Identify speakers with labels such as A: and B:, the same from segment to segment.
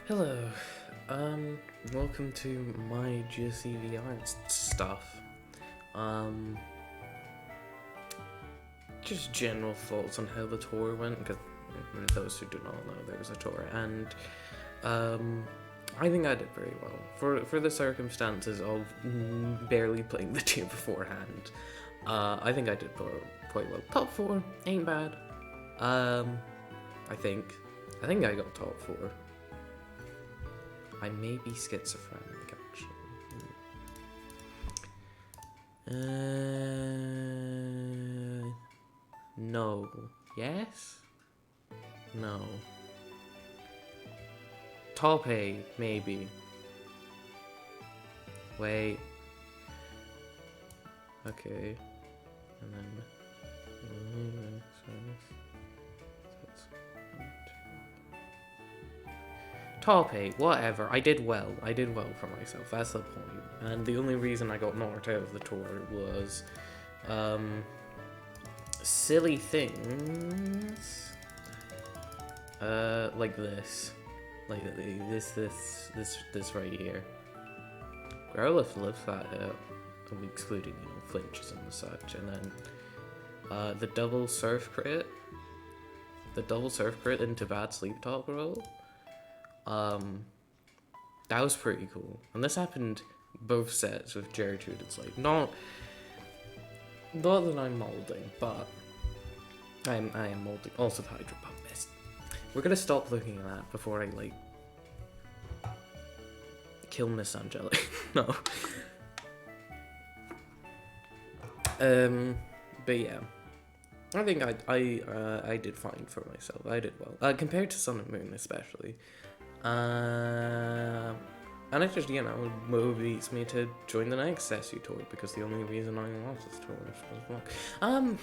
A: Hello, welcome to my GSC VR stuff. Um, just general thoughts on how the tour went, because those who do not know, there was a tour, and, I think I did very well. For the circumstances of barely playing the game beforehand, I think I did quite well. Top 4, ain't bad. I think I got top 4. I may be schizophrenic, actually. No. Yes? No. Top 8, maybe. Wait. Okay. And then... Top 8, whatever. I did well for myself, that's the point. And the only reason I got knocked out of the tour was, silly things, like this. Like this right here. Growlithe lives that out, excluding, flinches and such, and then, the double surf crit into bad sleep talk roll. That was pretty cool. And this happened both sets with Gertrude. It's like, not that I'm molding, but I am molding. Also the Hydro Pump Mist. We're gonna stop looking at that before I, kill Miss Angelic. No. But yeah. I think I did fine for myself. I did well. Compared to Sun and Moon especially. And it just, motivates me to join the next SU tour, because the only reason I lost this tour was luck.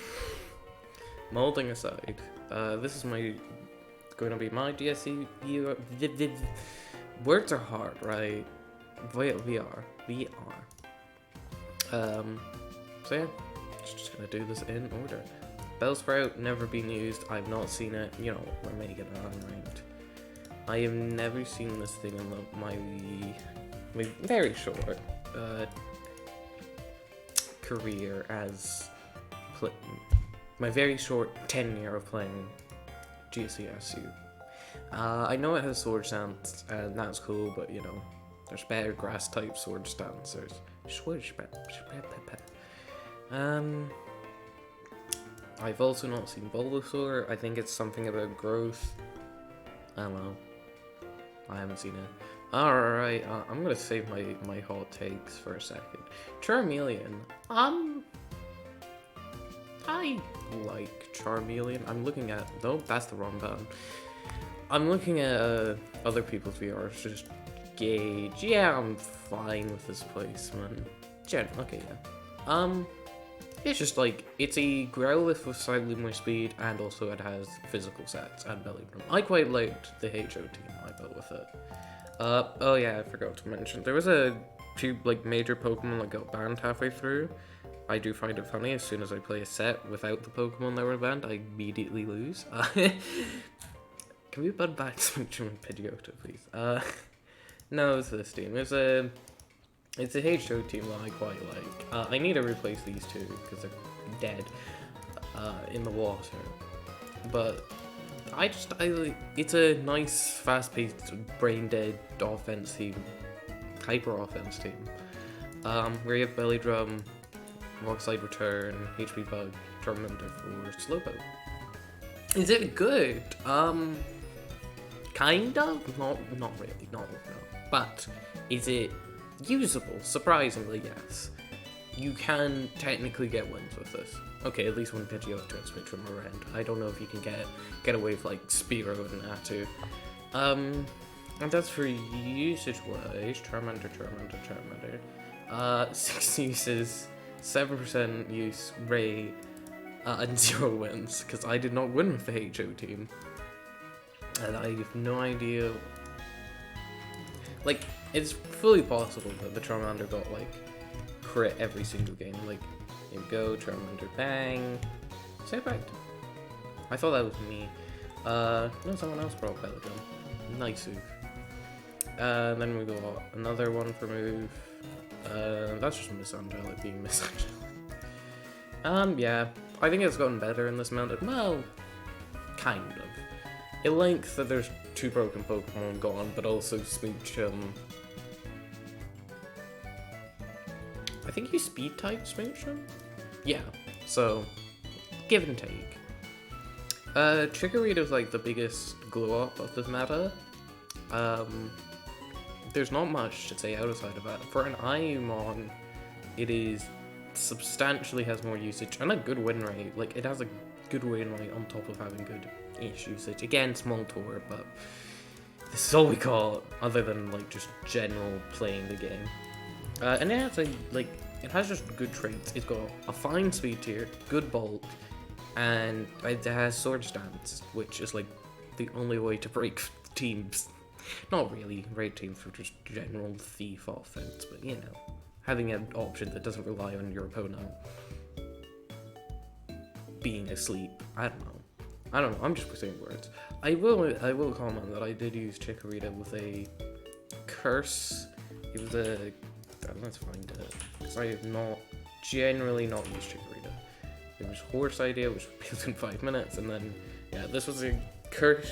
A: Molding aside, this is going to be my GSC words are hard, right? VR. So yeah, just gonna do this in order. Bellsprout, never been used, I've not seen it, we're making it unranked. I have never seen this thing in my very short career as my very short tenure of playing GSC SU. I know it has sword stance, and that's cool, but there's better grass type sword stance. There's I've also not seen Bulbasaur. I think it's something about growth. I don't know. I haven't seen it. Alright, I'm gonna save my hot takes for a second. Charmeleon. I like Charmeleon. I'm looking at... Nope, that's the wrong button. I'm looking at other people's VRs to just gauge. Yeah, I'm fine with this placement. Okay, yeah. It's just it's a Growlithe with slightly more speed, and also it has physical stats and belly drum. I quite liked the HO team I built with it. Oh yeah, I forgot to mention, there was two major Pokemon that got banned halfway through. I do find it funny, as soon as I play a set without the Pokemon that were banned, I immediately lose. Can we bud back Smoochum and Pidgeotto, please? No, it's this team. It's a HO team that I quite like. I need to replace these two because they're dead in the water. But it's a nice, fast-paced, brain-dead offense team, hyper-offense team. Where you have Belly Drum, Rock Slide Return, HP Bug, Charmander for Slowpoke. Is it good? Kind of? Not really, no. But is it usable? Surprisingly, yes. You can technically get wins with this. Okay, at least when Pidgeotto and switch from around. I don't know if you can get away with Spearow and Atu. And that's for usage-wise. Charmander. 6 uses, 7% use rate, and 0 wins, because I did not win with the HO team. And I have no idea. It's fully possible that the Charmander got crit every single game. Here we go, Charmander, bang. Say right. I thought that was me. No, someone else brought Belladrum. Nice. Then we got another one for move. That's just Miss Angelic being Miss Angelic. Yeah, I think it's gotten better in this method. Well, kind of. It links that there's 2 broken Pokemon gone, but also Smooch, I think you speed type Smooch him? Yeah, so, give and take. Chikorita's like the biggest glow up of this meta. There's not much to say outside of that. For an Iumon, it is substantially has more usage and a good win rate. Like, it has a good win rate on top of having good-ish usage. Again, small tour, but this is all we call it, other than, like, just general playing the game. And it has, it has just good traits. It's got a fine speed tier, good bulk, and it has Sword Stance, which is, like, the only way to break teams. Not really raid teams for just general thief offense, but you know, having an option that doesn't rely on your opponent being asleep. I don't know. I'm just saying words. I will comment that I did use Chikorita with a curse. It was a let's find it, because I have generally not used Chikorita. There was Horse Idea, which was built in 5 minutes, and then yeah, this was a curse.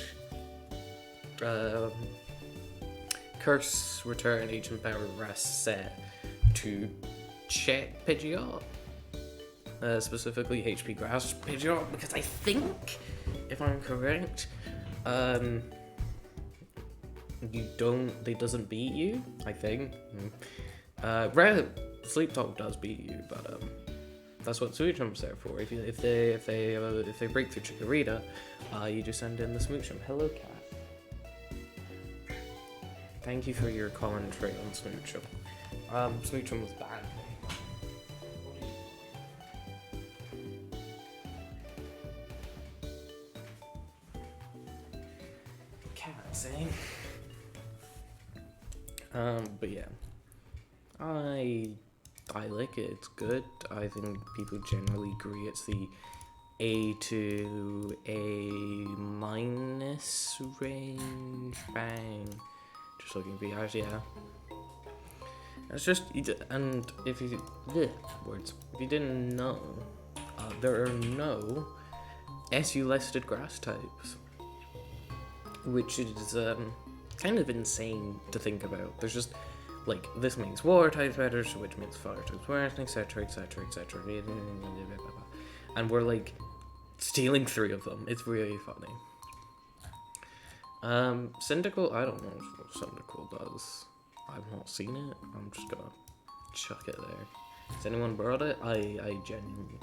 A: Curse return Agent Power Rest set to check Pidgeot. Specifically HP Grass Pidgeot, because I think, if I'm correct, it doesn't beat you, I think. Sleep Talk does beat you, but that's what Smoochum's there for. If they break through Chikorita, you just send in the Smoochum. Hello, cat. Thank you for your commentary on Smoochum. Smoochum was bad. Cats, eh? But yeah. I like it, it's good. I think people generally agree it's the A to A minus range. Bang. Just looking VRs, yeah. It's just, and if you, words, if you didn't know, there are no SU listed grass types, which is kind of insane to think about. There's just, like, this makes water types better, which makes fire types worse, etc, etc, etc. And we're, like, stealing 3 of them. It's really funny. Cyndaquil, I don't know what Cyndaquil does. I've not seen it. I'm just gonna chuck it there. Has anyone brought it? I genuinely...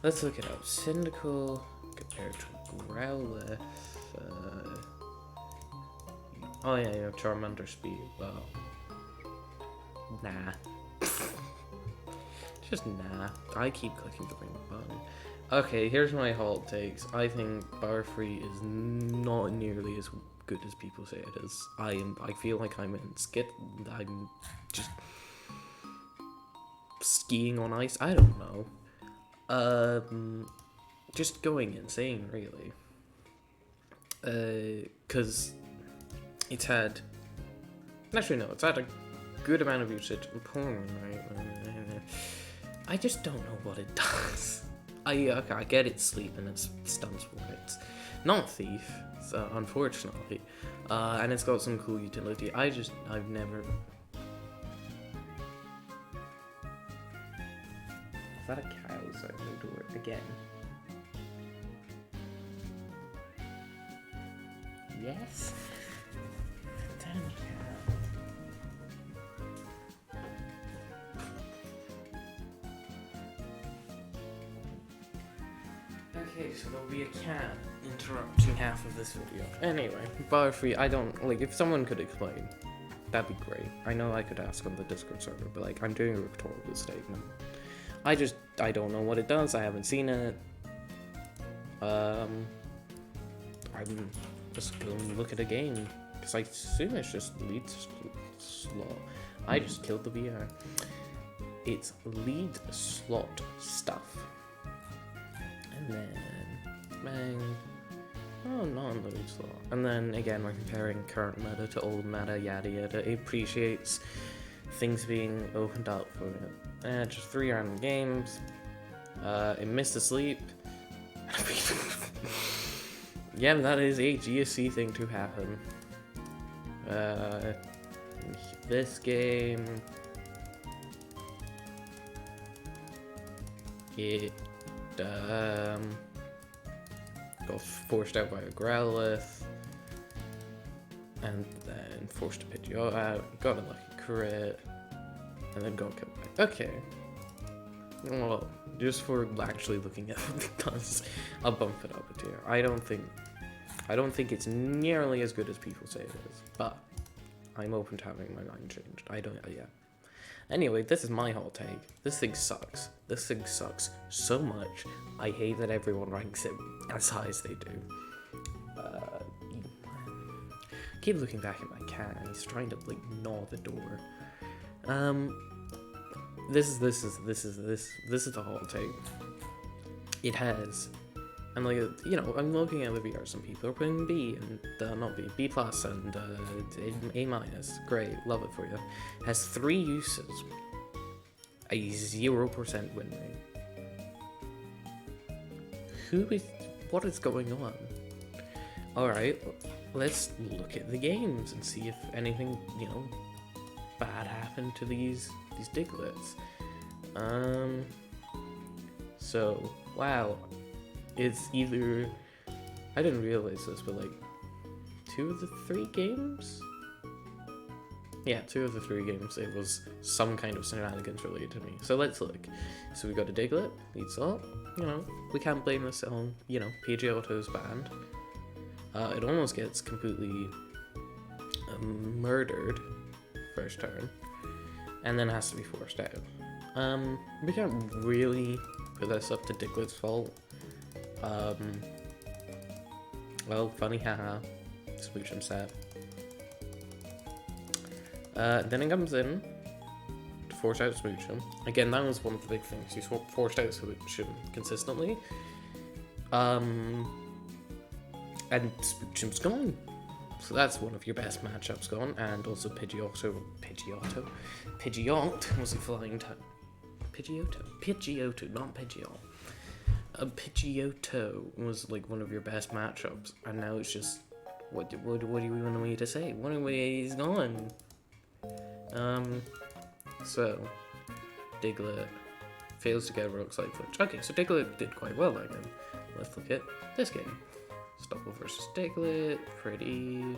A: Let's look it up. Cyndaquil compared to Growlithe. Oh yeah, Charmander speed, but... Nah. Just nah. I keep clicking the ring button. Okay, here's my hot takes. I think Barfree is not nearly as good as people say it is. I feel like I'm just skiing on ice. I don't know. Just going insane, really. Cause it's had a good amount of usage. I just don't know what it does. I get it's sleep and it's stuns for it. It's not thief, so unfortunately. And it's got some cool utility. I've never... Is that a cow outside the door again? Yes? Damn cow. Okay, so there'll be a cat interrupting half of this video. Anyway, Barfree, I don't, like, if someone could explain, that'd be great. I know I could ask on the Discord server, but, like, I'm doing a rhetorical statement. I don't know what it does, I haven't seen it. I'm just going to look at a game, because I assume it's just lead slot. I just killed the VR. It's lead slot stuff. And then, bang. Oh, non-load slot. And then again, we're comparing current meta to old meta, yada yada. It appreciates things being opened up for it. Just 3 random games. It missed a sleep. Yeah, that is a GSC thing to happen. This game, it got forced out by a Growlithe, and then forced to Pidgeot out, got a lucky crit, and then got killed back. Okay. Well, just for actually looking at what it does, I'll bump it up a tier. I don't think it's nearly as good as people say it is, but I'm open to having my mind changed. Yeah. Anyway, this is my hot take. This thing sucks. This thing sucks so much. I hate that everyone ranks it as high as they do. Keep looking back at my cat, and he's trying to like gnaw the door. This is the hot take. It has, and like I'm looking at the VR. Some people are putting B and not B, B plus and A minus. Great, love it for you. Has 3 uses, a 0% win rate. What is going on? All right, let's look at the games and see if anything bad happened to these Diglets. So wow, it's either, I didn't realize this, but like 2 of the 3 games? Yeah, 2 of the 3 games, it was some kind of shenanigans related to me. So let's look. So we got a Diglett, leads up. We can't blame this on, Pidgeotto's banned. It almost gets completely murdered first turn, and then has to be forced out. We can't really put this up to Diglett's fault. Well, funny, haha. Smooch him set. Then it comes in to force out Smoochum. Again, that was one of the big things. You forced out Smoochum consistently. And Smoochum's gone. So that's one of your best matchups gone. And also Pidgeot was a flying type. Pidgeotto, not Pidgeot. Pidgeotto was like one of your best matchups, and now it's just, what do you want me to say? He's gone. So Diglett fails to get a rock slide flinch. Okay, so Diglett did quite well that game. Let's look at this game. Stubble versus Diglett, pretty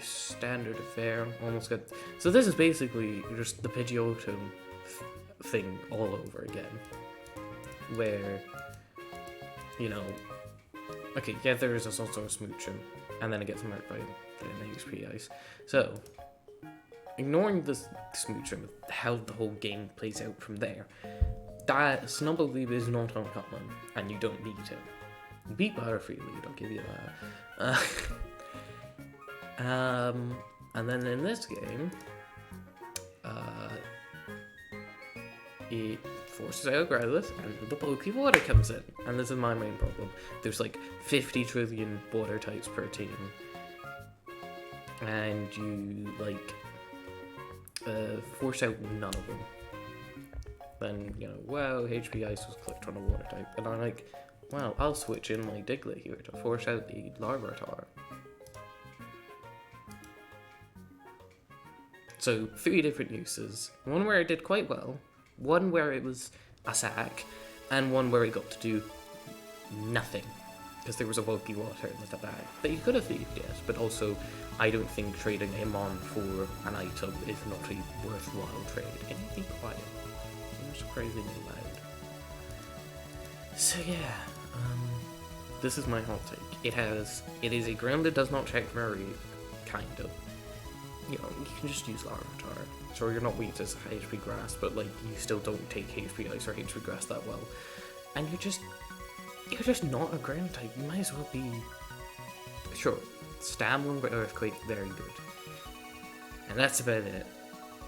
A: standard affair. Almost good. So this is basically just the Pidgeotto thing all over again, where okay, yeah, there is also a Smoochum, and then it gets marked by the HP Ice. So ignoring the Smoochum, how the whole game plays out from there, that Snubbullweed is not uncommon, and you don't beat him. You beat Butterfree, I'll give you that. And then in this game, it forces out Growlithe, and the Pokewater comes in. And this is my main problem. There's like 50 trillion water types per team, and you force out none of them. Then wow, HP Ice was clicked on a water type, and I'm like, wow, I'll switch in my Diglett here to force out the Larvitar. So 3 different uses. One where it did quite well, one where it was a sack, and one where it got to do nothing, because there was a Woki Water in the bag that you could have thieved, yes, but also I don't think trading him on for an item is not a worthwhile trade. Can you be quiet? You're surprisingly loud. So yeah, this is my hot take. It is a ground that does not check Murray, kind of. You can just use Larvitar. Sure, you're not weak to HP Grass, but you still don't take HP Ice or HP Grass that well. And you're just not a ground type. You might as well be, sure, Stamlin with Earthquake, very good. And that's about it.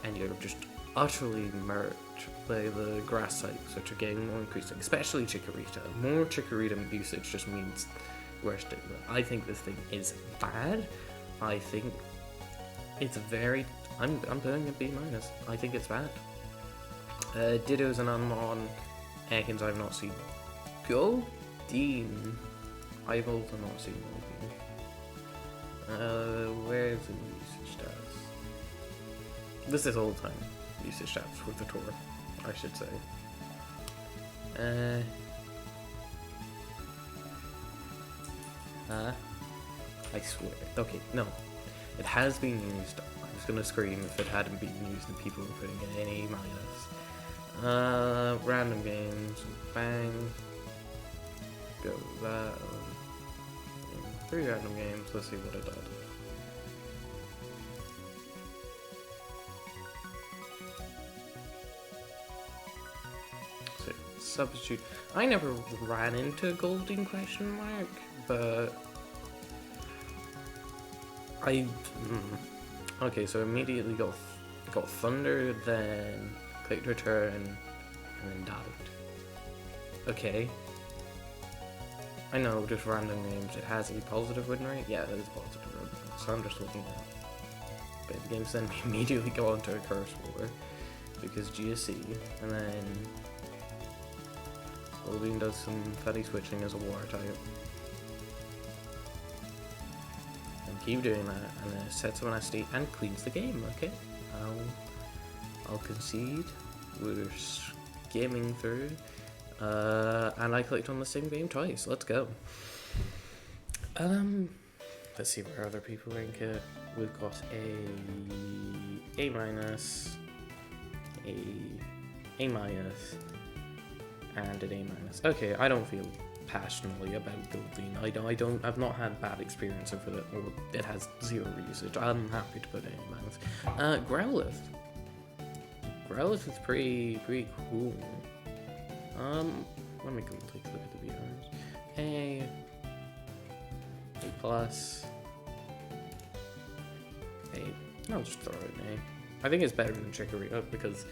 A: And you're just utterly murked by the grass types, which are getting more increasing, especially Chikorita. More Chikorita usage just means worse. I think this thing is bad. I think it's very. I'm putting a B minus. I think it's bad. Ditto's an unknown. Ekans I've not seen. Goldeen. I've also not seen Goldeen. Where's the usage stats? This is all the time usage stats with the tour, I should say. I swear. Okay, no. It has been used. I was gonna scream if it hadn't been used and people were putting in an A-. Random games. Bang. Go that. 3 random games. Let's see what it does. So, substitute. I never ran into Goldeen ? But okay, so immediately got Thunder, then clicked return, and then died. Okay. I know, just random names. It has a positive win rate? Yeah, it is positive win rate. So I'm just looking at beta games, then immediately go into a Curse War, because GSC, and then Goldeen does some funny switching as a water type. And keep doing that, and then it sets up an SD and cleans the game, okay? I'll concede. We're skimming through. And I clicked on the same game twice. Let's go. Let's see where other people rank it. We've got A minus, A minus, and an A minus. Okay, I don't feel passionately about Goldeen. I've not had bad experience with it, or it has 0 usage. I'm happy to put it in minus. Growlithe. Growlithe is pretty cool. Let me go take a look at the VRs. A plus, A. I'll just throw it an A. I think it's better than Chikorita because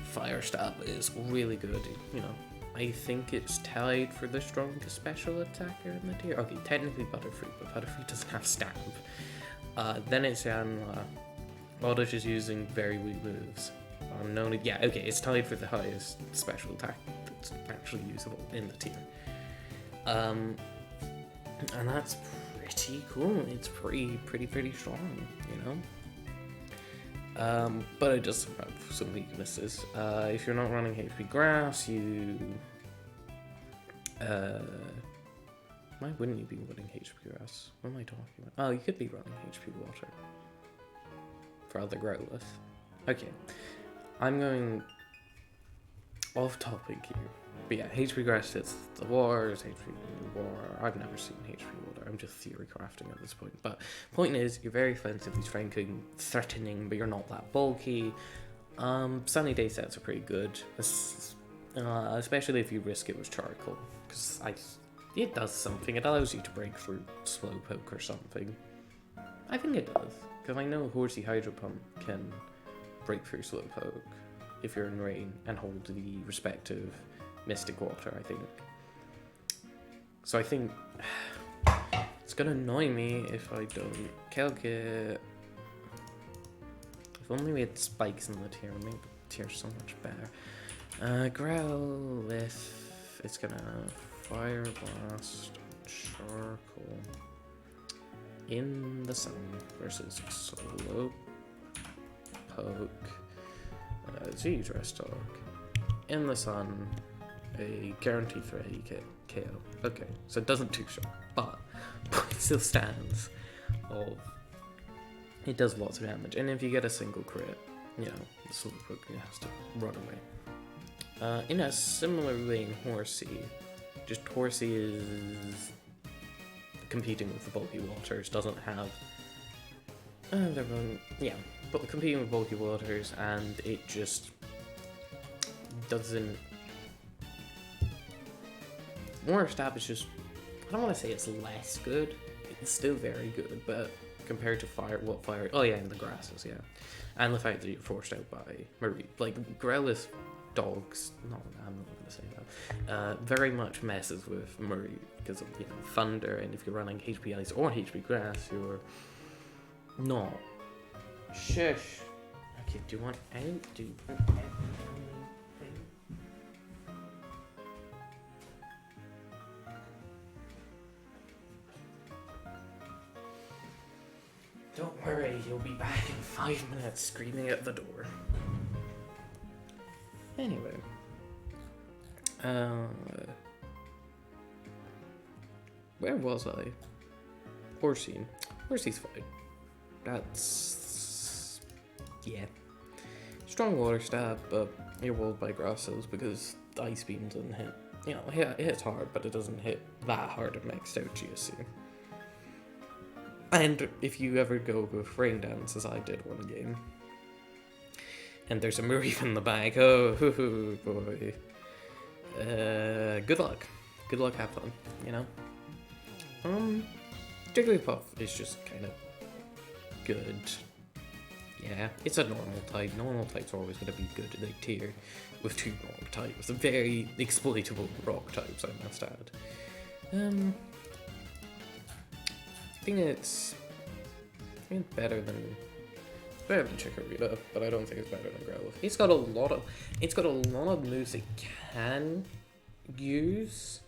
A: Fire Stab is really good. You know, I think it's tied for the strongest special attacker in the tier. Okay, technically Butterfree, but Butterfree doesn't have Stab. Then it's Oddish is using very weak moves. Yeah, okay, it's tied for the highest special attack that's actually usable in the tier. And that's pretty cool. It's pretty strong, you know? But it does have some weaknesses. If you're not running HP Grass, you... why wouldn't you be running HP Grass? What am I talking about? Oh, you could be running HP Water. For other Growlithe. Okay. I'm going off topic here. But yeah, HP Grass hits the wars, HP Water. I've never seen HP Water. I'm just theory crafting at this point. But point is, you're very offensively threatening, but you're not that bulky. Sunny Day sets are pretty good, especially if you risk it with Charcoal, because it does something. It allows you to break through Slowpoke or something. I think it does, because I know Horsey Hydro Pump can break through Slowpoke if you're in rain and hold the respective Mystic Water, I think. So I think it's gonna annoy me if I don't Calcit. If only we had spikes in the tier, it would make the tier so much better. Growlithe, it's gonna Fire Blast, Charcoal in the sun versus Slowpoke. Z-Dress Dog in the sun, a guaranteed 3 KO. Okay, so it doesn't 2-shot, but it still stands. It does lots of damage, and if you get a single crit, you know, the Slowpoke has to run away. In a similar vein, Horsey, just Horsey is competing with the bulky waters, doesn't have but competing with bulky waters, and it just doesn't. More established, just I don't want to say it's less good. It's still very good, but compared to fire. Oh yeah, in the grasses, yeah, and the fact that you're forced out by Marie. Like Growlithe dogs. No, I'm not gonna say that. Very much messes with Marie because of thunder, and if you're running HP ice or HP grass, you're not. Shush. Okay, do you want any? Do you want anything? Don't worry, you'll be back in 5 minutes screaming at the door. Anyway. Where was I? Horsey. Horsey's fine. That's... yeah. Strong water stab, but you're walled by grasses because Ice Beam doesn't hit. It hits hard, but it doesn't hit that hard at maxed out GSC. And if you ever go with Rain Dance, as I did one game, and there's a Mareep in the bag, oh boy. Good luck. Good luck, have fun, Jigglypuff is just kind of good. Yeah, it's a normal type. Normal types are always going to be good in a tier with 2 rock types. Very exploitable rock types, I must add. I think it's better than Chikorita, but I don't think it's better than Growlithe. It's got a lot of moves it can use,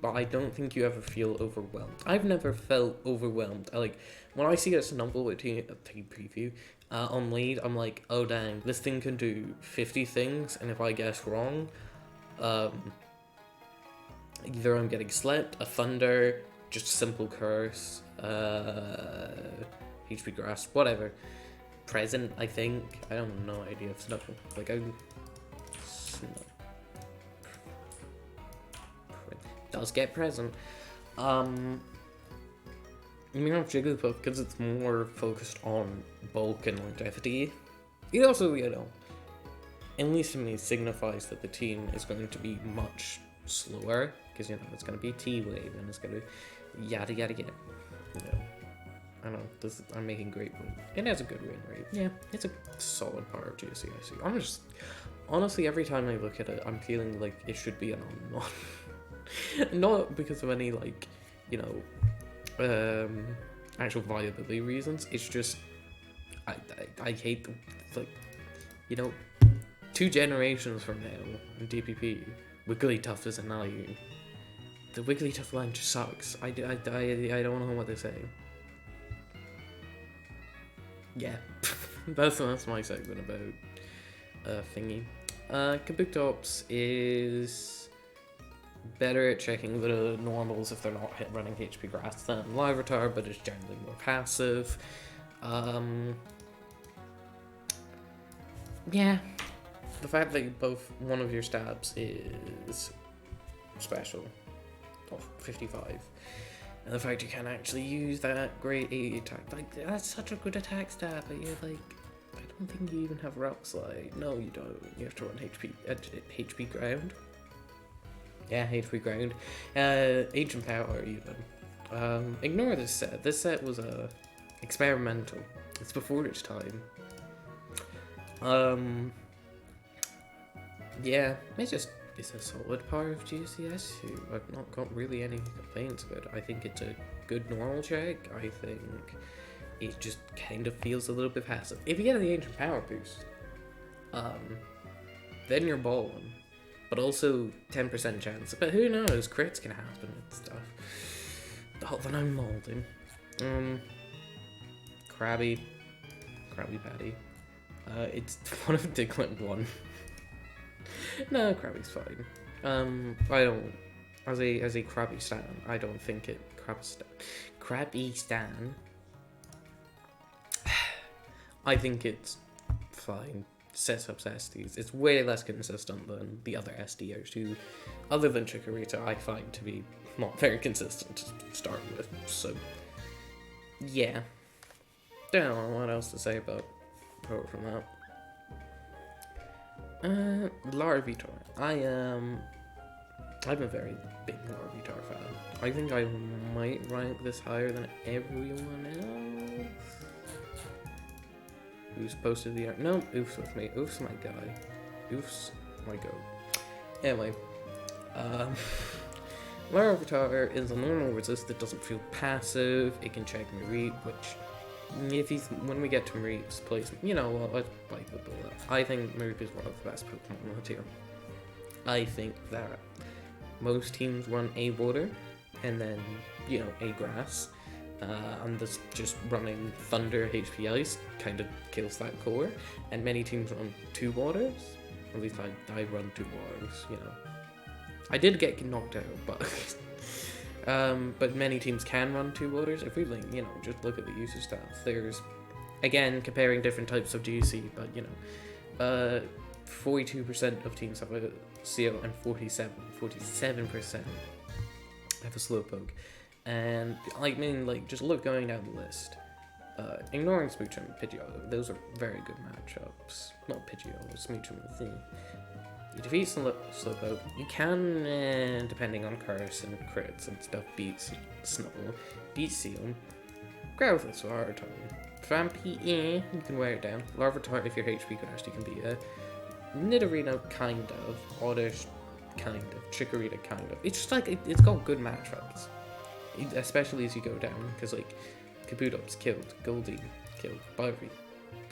A: but I don't think you ever feel overwhelmed. I've never felt overwhelmed. When I see a Snubbull with team preview on lead, I'm like, oh dang, this thing can do 50 things, and if I guess wrong, either I'm getting slept, a thunder, just simple curse, HP grass, whatever. Present, I think. I don't know idea of Snubbull. Does get present. You have Jigglypuff because it's more focused on bulk and longevity. It also, at least to me, signifies that the team is going to be much slower because it's going to be T-Wave and it's going to yada yada yada. I don't know. I'm making great win. It has a good win rate. Yeah, it's a solid part of GSC SU. Honestly, every time I look at it, I'm feeling like it should be an on. Not because of any actual viability reasons. It's just I hate them. It's 2 generations from now in DPP, Wigglytuff is an ally. The Wigglytuff line just sucks. I don't know what they're saying. Yeah, that's my segment about thingy. Kabutops is better at checking the normals if they're not running HP grass than Larvitar, but it's generally more passive. Yeah, the fact that one of your stabs is special, 55, and the fact you can actually use that great 80 attack, that's such a good attack stat, but you're I don't think you even have Rock Slide. No, you don't. You have to run HP ground. Yeah, HP ground. Ancient Power even. Ignore this set. This set was experimental. It's before its time. Yeah, it's a solid part of GSC SU. I've not got really any complaints about it. I think it's a good normal check. I think it just kind of feels a little bit passive. If you get the Ancient Power boost, then you're balling. But also 10% chance. But who knows? Crits can happen and stuff. Oh, then I'm molding. Krabby Patty. It's one of Diglett 1. No, Krabby's fine. I don't. As a Krabby stan, I don't think it. Krabby stan. I think it's fine. Sets up SDs. It's way less consistent than the other SDers who, other than Chikorita, I find to be not very consistent to start with. So, yeah. Don't know what else to say apart from that. Larvitar. I'm a very big Larvitar fan. I think I might rank this higher than everyone else. Who's posted the art? No, Oof's with me. Oof's my guy. Oof's my goat. Anyway, Larvitar is a normal resist that doesn't feel passive. It can check Mareep, which, when we get to Mareep's placement, you know what, let's bite the bullet. I think Mareep is one of the best Pokemon on the tier. I think that most teams run a water, and then, you know, a grass. And this just running Thunder HP Ice kind of kills that core. And many teams run 2 waters. At least I run 2 waters, you know. I did get knocked out, but many teams can run 2 waters. If we, you know, just look at the usage stats, there's, again, comparing different types of GC, but, you know, 42% of teams have a CO and 47% have a Slowpoke. And, I mean, like, just look going down the list. Ignoring Smoochum and Pidgeotto, those are very good matchups. Not Pidgeotto, Smoochum with the... You defeat Slowpoke, you can, depending on curse and crits and stuff, beat Snubble, beat Seal, Growlithe, Larvitar. Vampy, you can wear it down. Larvitar, if you're HP crashed, you can beat it. Nidorino, kind of. Oddish, kind of. Chikorita, kind of. It's just like, it's got good matchups. Especially as you go down, because, like, Kabutops killed, Goldie killed, Butterfree,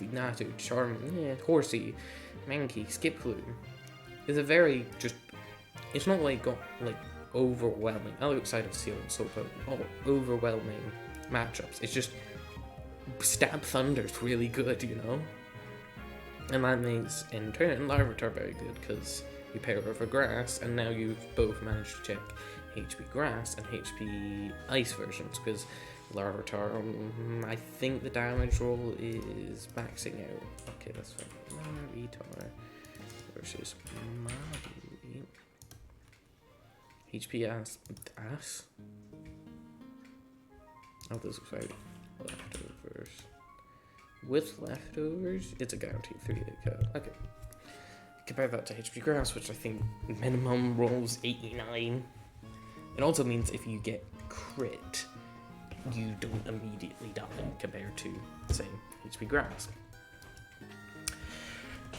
A: Natu, Charm, Horsey, Mankey, Skiploom. It's a very just, it's not like got like overwhelming, outside of Seal and Slowpoke, all overwhelming matchups. It's just Stab Thunder's really good, you know? And that makes, in turn, Larvitar very good, because you pair over Grass, and now you've both managed to check HP Grass and HP Ice versions, because Larvitar, I think the damage roll is maxing out. Okay, that's fine. Larvitar versus Mareep. HP ass. Oh, this looks like leftovers. With leftovers, it's a guaranteed 3-hit KO. Okay. Compare that to HP Grass, which I think minimum rolls 89. It also means if you get crit, you don't immediately die compared to, say, HP Grass.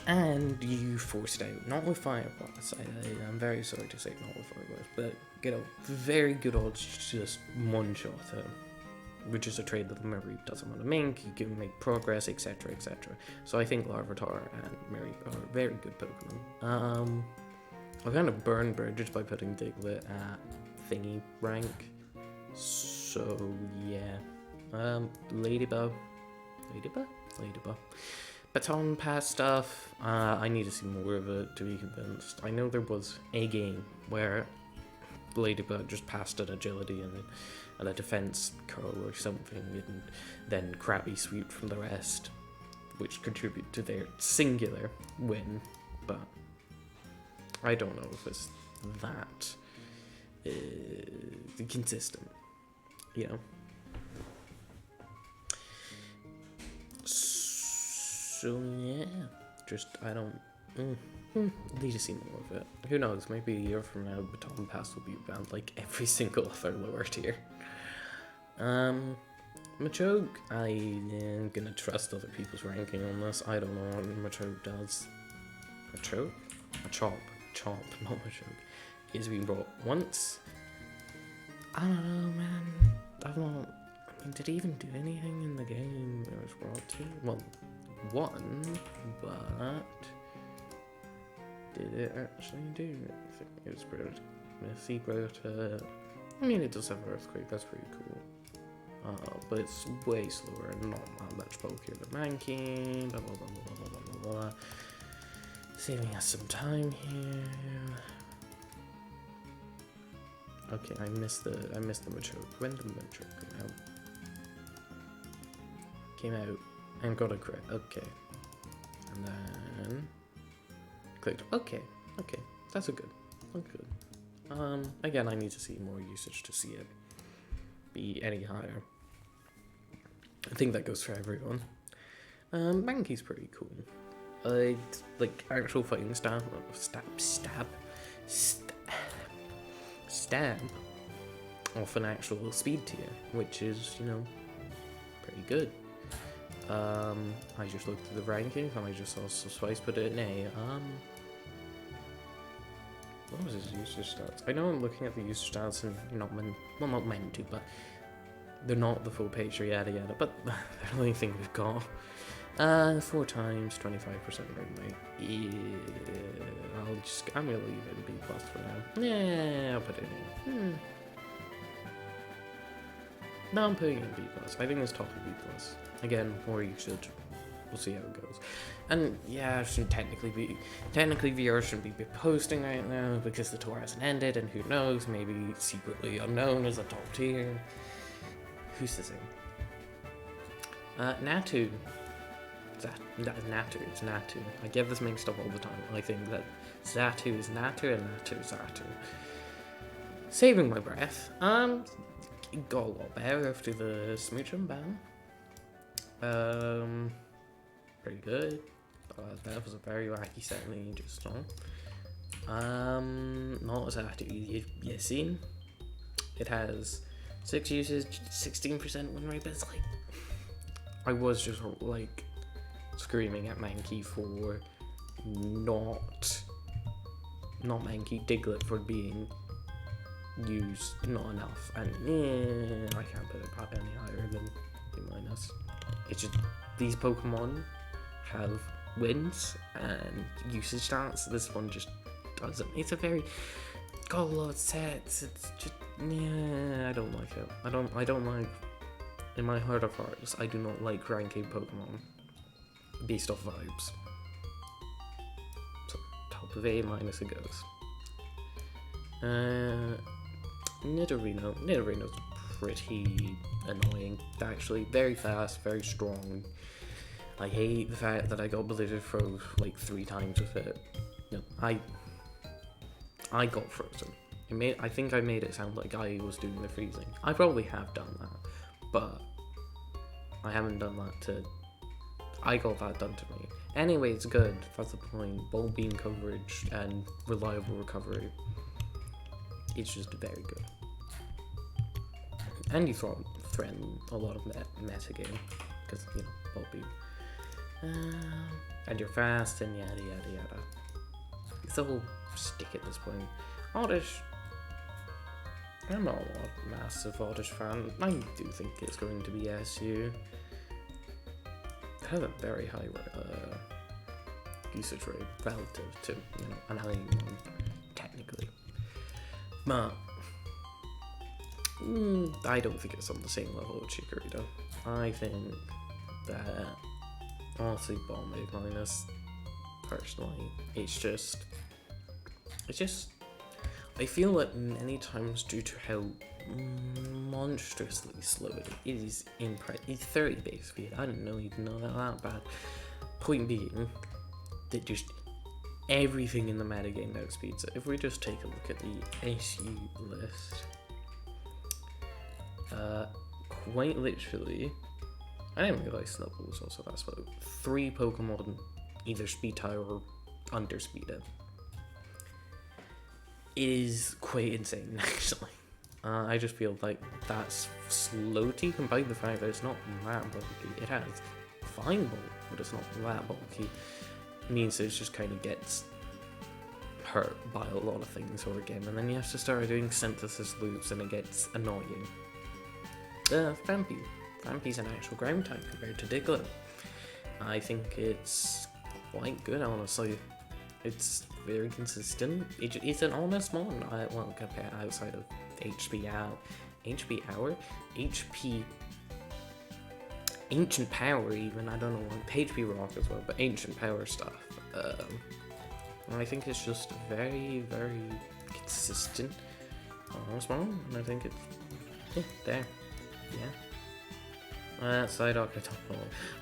A: And you forced out, not with Fire Blast. I'm very sorry to say not with Fire Blast, but get a very good odds just one-shot him, which is a trade that the Mareep doesn't want to make. You can make progress, etc., etc. So I think Larvitar and Mareep are very good Pokemon. I kind of burned bridges by putting Diglett at thingy rank. So yeah, Ladybug. Baton Pass stuff, I need to see more of it to be convinced. I know there was a game where Ladybug just passed an agility and a defense curl or something, and then Krabby sweep from the rest, which contribute to their singular win, but I don't know if it's that consistent, you know. So yeah, just I don't need to see more of it. Who knows? Maybe a year from now, Baton Pass will be banned like every single other lower tier. Machoke, I am gonna trust other people's ranking on this. I don't know what Machoke does. Machoke? Chomp, not Machoke. He's been brought once. I don't know, man. I've not. I mean, did he even do anything in the game it was brought to? Well, one, but did it actually do anything? It was brought. Missy brought. I mean, it does have Earthquake. That's pretty cool. But it's way slower and not that much bulkier than Mankey. Blah blah blah blah blah blah blah. Saving us some time here. Okay, I missed the Machoke. When did the Machoke came out and got a crit. Okay, and then clicked. Okay, that's a good. Again, I need to see more usage to see it be any higher. I think that goes for everyone. Mankey's pretty cool. Like actual fighting style, stab off an actual speed tier, which is, you know, pretty good. I just looked at the rankings and I just saw Spice put it in A. What was his user stats? I know I'm looking at the user stats and you're not meant to, but they're not the full page or yada yada, but they're the only thing we've got. 4 times, 25% rate. Yeah, I'm gonna leave it in B plus for now. Yeah, I'll put it in. No, I'm putting it in B plus. I think it's top of B plus. Again, more usage. We'll see how it goes. And yeah, it shouldn't technically VR shouldn't be posting right now because the tour hasn't ended, and who knows, maybe secretly unknown as a top tier. Who's to say? Natu. Natu, it's Natu. I get this mixed up all the time. I think that Zatu is Natu and Natu is Zatu. Saving my breath. It got a lot better after the Smoochum ban. Pretty good. That was a very wacky setting just now. Not as Zatu. You seen? It has 6 usage, 16% win rate, but it's like I was just like screaming at Mankey for not Mankey Diglett for being used not enough, and I can't put it any higher than B-. It's just these Pokemon have wins and usage stats. This one just doesn't. It's a very got a lot of sets. It's just I don't like it. I don't like. In my heart of hearts, I do not like ranking Pokemon based off vibes. So top of A- it goes. Nidorino's pretty annoying, actually. Very fast, very strong. I hate the fact that I got Blizzard froze like 3 times with it. No, I got frozen. I think I made it sound like I was doing the freezing. I probably have done that, but I haven't done that to... I got that done to me. Anyway, it's good. That's the point. Ball beam coverage and reliable recovery. It's just very good. And you threaten a lot of meta game, because, you know, ball beam. And you're fast and yada yada yada. It's a whole stick at this point. Oddish. I'm not a massive Oddish fan. I do think it's going to be SU. It has a very high usage rate relative to, you know, an alien one, technically. But I don't think it's on the same level with Chikorita. I think that, honestly, Bomb A-, personally, it's just, I feel that many times due to how monstrously slow it is it's 30 base speed. I didn't know you'd know that bad. Point being that just everything in the metagame outspeeds it. If we just take a look at the SU list, quite literally, I didn't realize Snubbull was also that slow. 3 Pokemon either speed tie or underspeed it. It is quite insane, actually. I just feel like that's slowty combined with the fact that it's not that bulky. It has fine bulk, but it's not that bulky. It means it just kind of gets hurt by a lot of things over again, and then you have to start doing synthesis loops, and it gets annoying. Vampy's an actual ground type compared to Diglett. I think it's quite good, honestly. It's very consistent. It's an honest mon. Well, compared outside of HP Ancient Power even. I don't know what HP Rock as well, but Ancient Power stuff. I think it's just very, very consistent honest mon, and I think it's there. Yeah. Psyduck,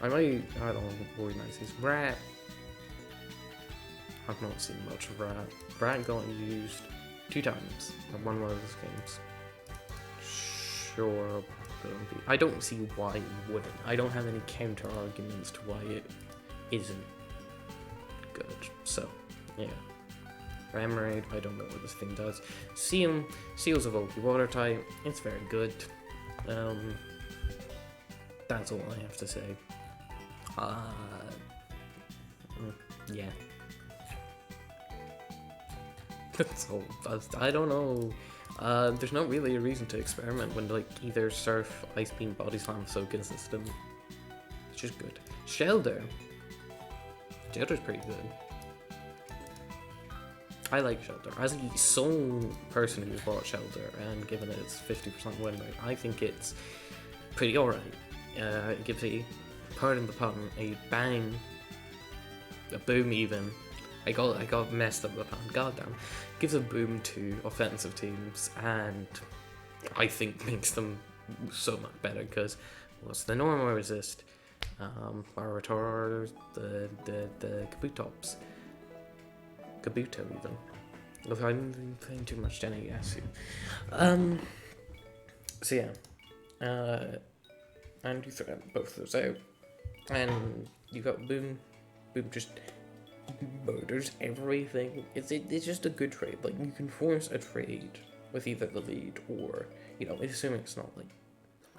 A: I don't organize these. Rat. I've not seen much of Rat. Rat got used 2 times in one of those games. Sure, I don't see why it wouldn't. I don't have any counter arguments to why it isn't good. So, yeah. Emerald, I don't know what this thing does. Seal's a bulky water type, it's very good. That's all I have to say. Yeah. That's all. I don't know. There's not really a reason to experiment when like either Surf, Ice Beam, Body Slam is so consistent. It's just good. Shelter's pretty good. I like Shelter. As a sole person who's bought Shelter and given it its 50% win rate, I think it's pretty alright. It gives a, pardon the pun, a bang, a boom even. I got messed up with the pun, goddamn. Gives a boom to offensive teams and I think makes them so much better because what's the normal resist? Barator, the Kabutops. Kabuto even. Look, I'm playing too much GSC. So yeah. And you throw both of those out. And you got Boom just murders everything. It's just a good trade. Like, you can force a trade with either the lead or, you know, assuming it's not like,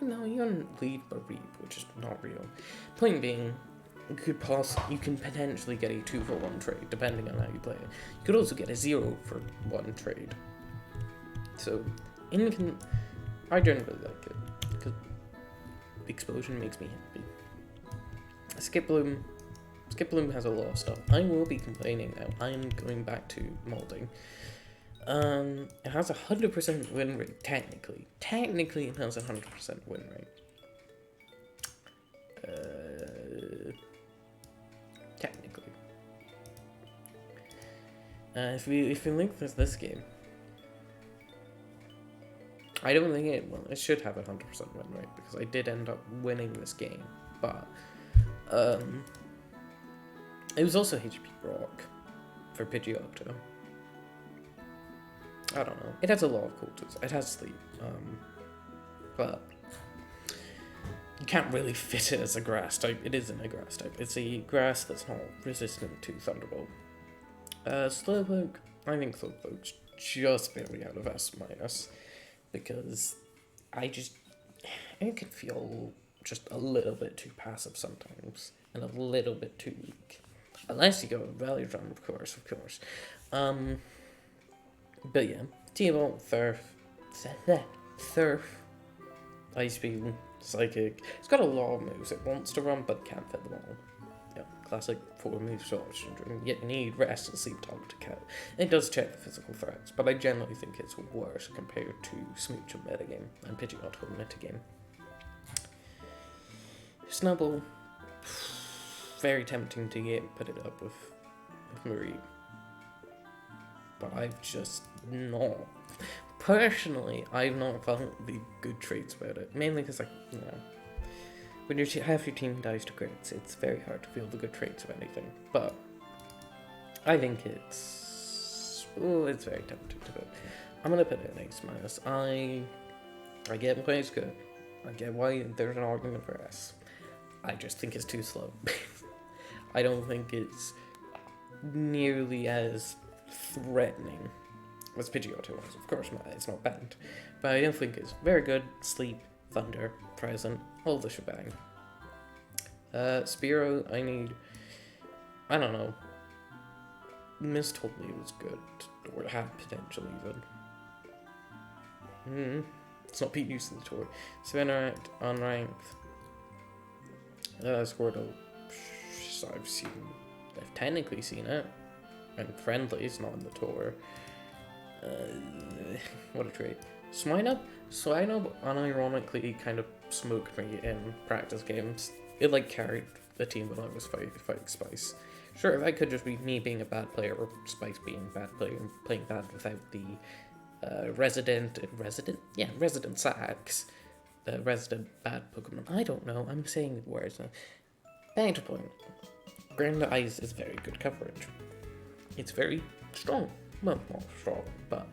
A: no, you can lead but reap, which is not real. Point being, you can potentially get a 2-for-1 trade, depending on how you play it. You could also get a 0-for-1 trade. So, I generally like it, because Explosion makes me happy. Skip Bloom has a lot of stuff. I will be complaining now. I am going back to molding. It has 100% win rate, technically. Technically, it has 100% win rate. Technically. If we link this game, I don't think it should have 100% win rate because I did end up winning this game, but it was also HP Brock for Pidgeotto. I don't know. It has a lot of cool tools. It has sleep, but you can't really fit it as a grass type. It isn't a grass type. It's a grass that's not resistant to Thunderbolt. Slowpoke, I think Slowpoke's just barely out of S-, because it can feel just a little bit too passive sometimes, and a little bit too weak. Unless you go with Value Drum, of course. But yeah, T-Bolt, Surf, Ice Beam, Psychic. It's got a lot of moves it wants to run, but can't fit them all. Yeah, classic 4-move short syndrome. Yet you need Rest and Sleep Talk to count. It does check the physical threats, but I generally think it's worse compared to Smooch and Metagame and Pidgeotto Metagame. Snubble, very tempting to put it up with Marie. But I've just not. Personally, I've not felt the good traits about it. Mainly because, when half your team dies to crits, it's very hard to feel the good traits of anything. But I think it's very tempting to put. I'm gonna put it in A-. I get why it's good. I get why there's an argument for S. I just think it's too slow. I don't think it's nearly as threatening as Pidgeotto was. Of course not, it's not banned, but I don't think it's very good. Sleep, Thunder, Present, all the shebang. Spearow, I don't know. Miss told me it was good, or it had potential even. It's not being used in the tour. Spinarak, unranked. Squirtle, I've technically seen it. And Friendly is not in the tour. What a trait. Swinub unironically kind of smoked me in practice games. It carried the team when I was fighting Spice. Sure, that could just be me being a bad player or Spice being a bad player and playing bad without the resident Sax, the resident bad Pokemon. I don't know, I'm saying words now. Back to point. Ground Ice is very good coverage. It's very strong. Well, not strong, but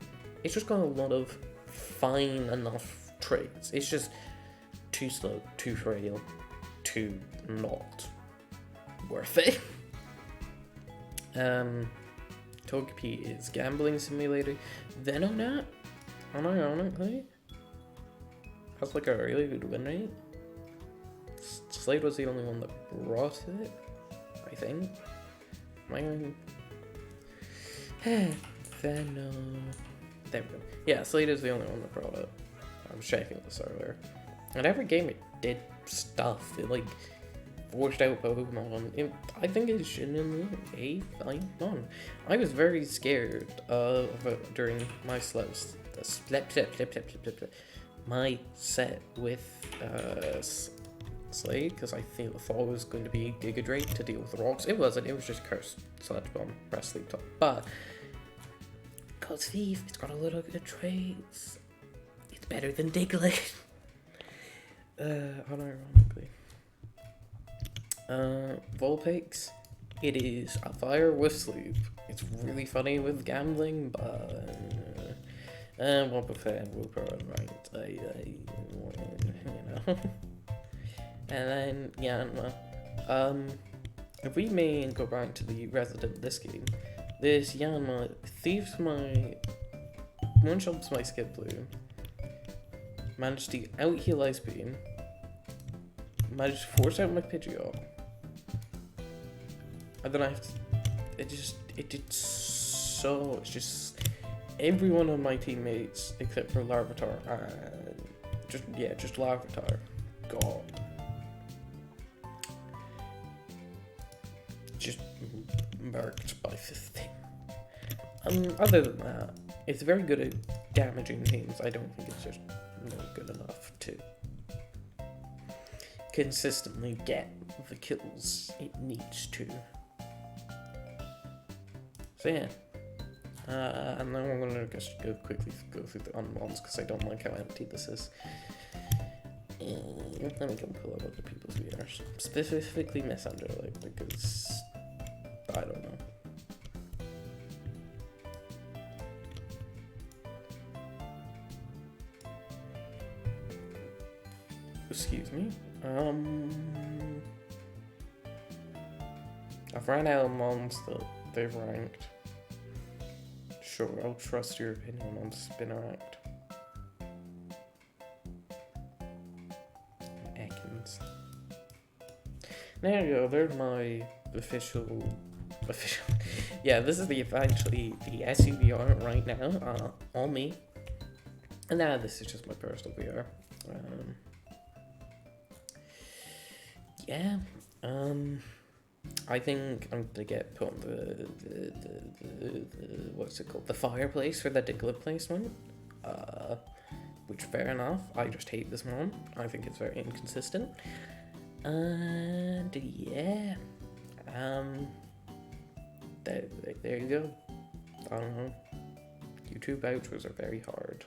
A: it's just got a lot of fine enough traits. It's just too slow, too frail, too not worth it. To Togepi is Gambling Simulator. Venonat, unironically, has like a really good win rate. Slade was the only one that brought it, I think. Venom. There we go. Yeah, Slade is the only one that brought it. I was checking this earlier. And every game it did stuff. It like forced out Pokemon. I think it's genuinely a fine one. I was very scared of it during my my set with Slade, because I thought it was going to be Giga Drake to deal with the rocks. It wasn't, it was just Cursed Sludge Bomb, Press Sleep Top. But because Thief, it's got a lot of good traits. It's better than Diglett. Unironically. Vulpix, it is a fire with sleep. It's really funny with gambling, but won't prefer Wooper, right? You know. And then Yanma. If we may go back to the resident of this game, this Yanma thieves my one-shots my Skip Blue, managed to out-heal Ice Beam, managed to force out my Pidgeot, and then it's just every one of my teammates except for Larvitar and just Larvitar got just murked by this thing. Other than that, it's very good at damaging teams. I don't think it's just not good enough to consistently get the kills it needs to. So yeah. And then we're gonna just quickly go through the unmons because I don't like how empty this is. And let me go pull up other people's VRs. Specifically Miss Underlight, because I don't know. Excuse me. I've ran out of mons that they've ranked. Sure, I'll trust your opinion on Spinneract. Ekans. There you go, there's my official yeah, this is actually the SU VR right now, on me. And now this is just my personal VR. Yeah, I think I'm gonna get put on the what's it called? The fireplace for the Diglett placement. Which fair enough. I just hate this one. I think it's very inconsistent. And yeah. There you go. I don't know. YouTube outros are very hard.